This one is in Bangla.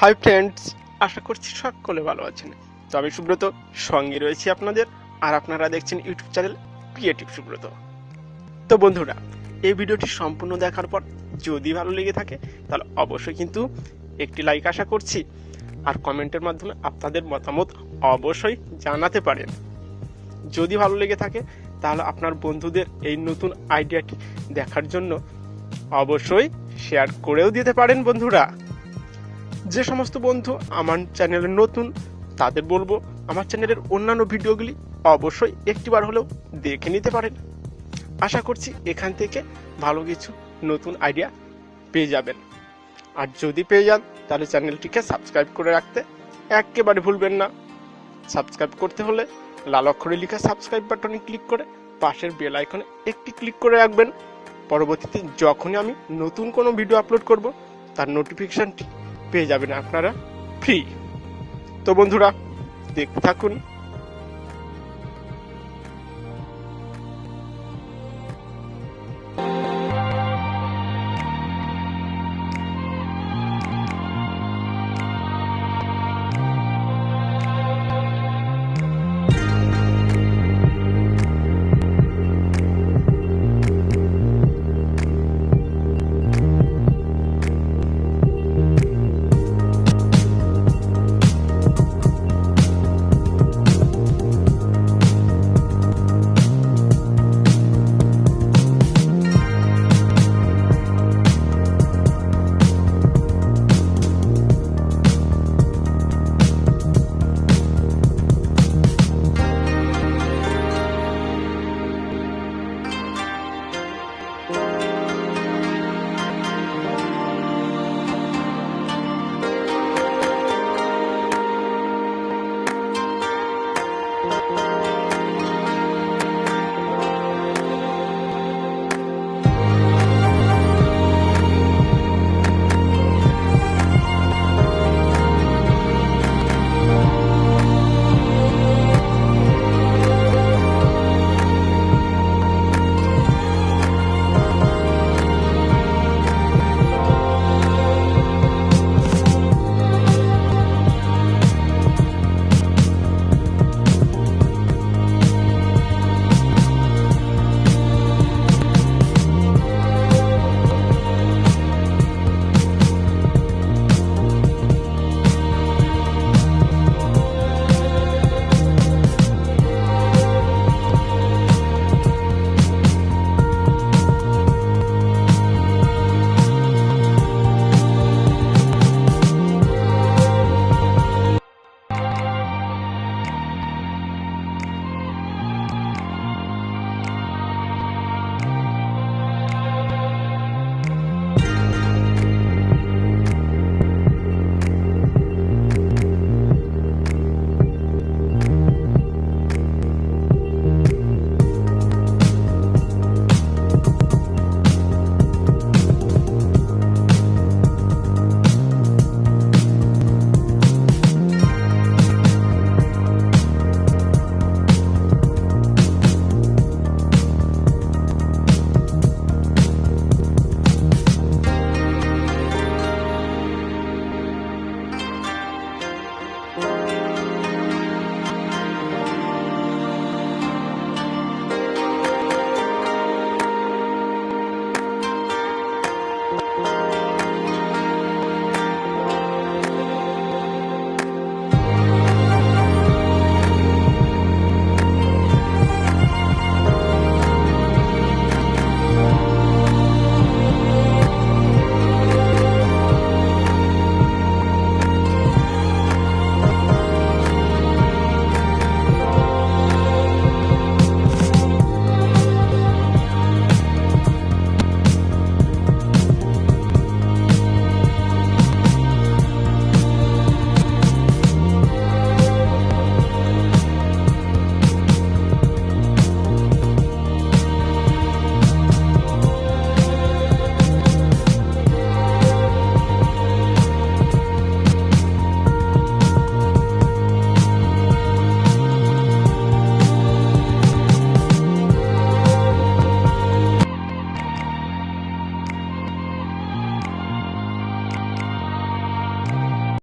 হাই ফ্রেন্ডস, আশা করছি সকলে ভালো আছেন। তো আমি সুব্রত, সঙ্গে রয়েছি আপনাদের, আর আপনারা দেখছেন ইউটিউব চ্যানেল ক্রিয়েটিভ সুব্রত। তো বন্ধুরা, এই ভিডিওটি সম্পূর্ণ দেখার পর যদি ভালো লেগে থাকে তাহলে অবশ্যই কিন্তু একটি লাইক আশা করছি, আর কমেন্টের মাধ্যমে আপনাদের মতামত অবশ্যই জানাতে পারেন। যদি ভালো লেগে থাকে তাহলে আপনার বন্ধুদের এই নতুন আইডিয়াটি দেখার জন্য অবশ্যই শেয়ার করেও দিতে পারেন। বন্ধুরা, যে সমস্ত বন্ধু আমার চ্যানেলে নতুন তাদের বলবো আমার চ্যানেলের অন্যান্য ভিডিওগুলি অবশ্যই একটিবার হলেও দেখে নিতে পারেন। আশা করছি এখান থেকে ভালো কিছু নতুন আইডিয়া পেয়ে যাবেন। আর যদি পেয়ে যান তাহলে চ্যানেলটিকে সাবস্ক্রাইব করে রাখতে একেবারে ভুলবেন না। সাবস্ক্রাইব করতে হলে লাল অক্ষরে লেখা সাবস্ক্রাইব বাটনে ক্লিক করে পাশের বেল আইকনে একটি ক্লিক করে রাখবেন। পরবর্তীতে যখনই আমি নতুন কোনো ভিডিও আপলোড করব তার নোটিফিকেশনটি পেয়ে যাবেন আপনারা ফ্রি। তো বন্ধুরা, দেখতে থাকুন।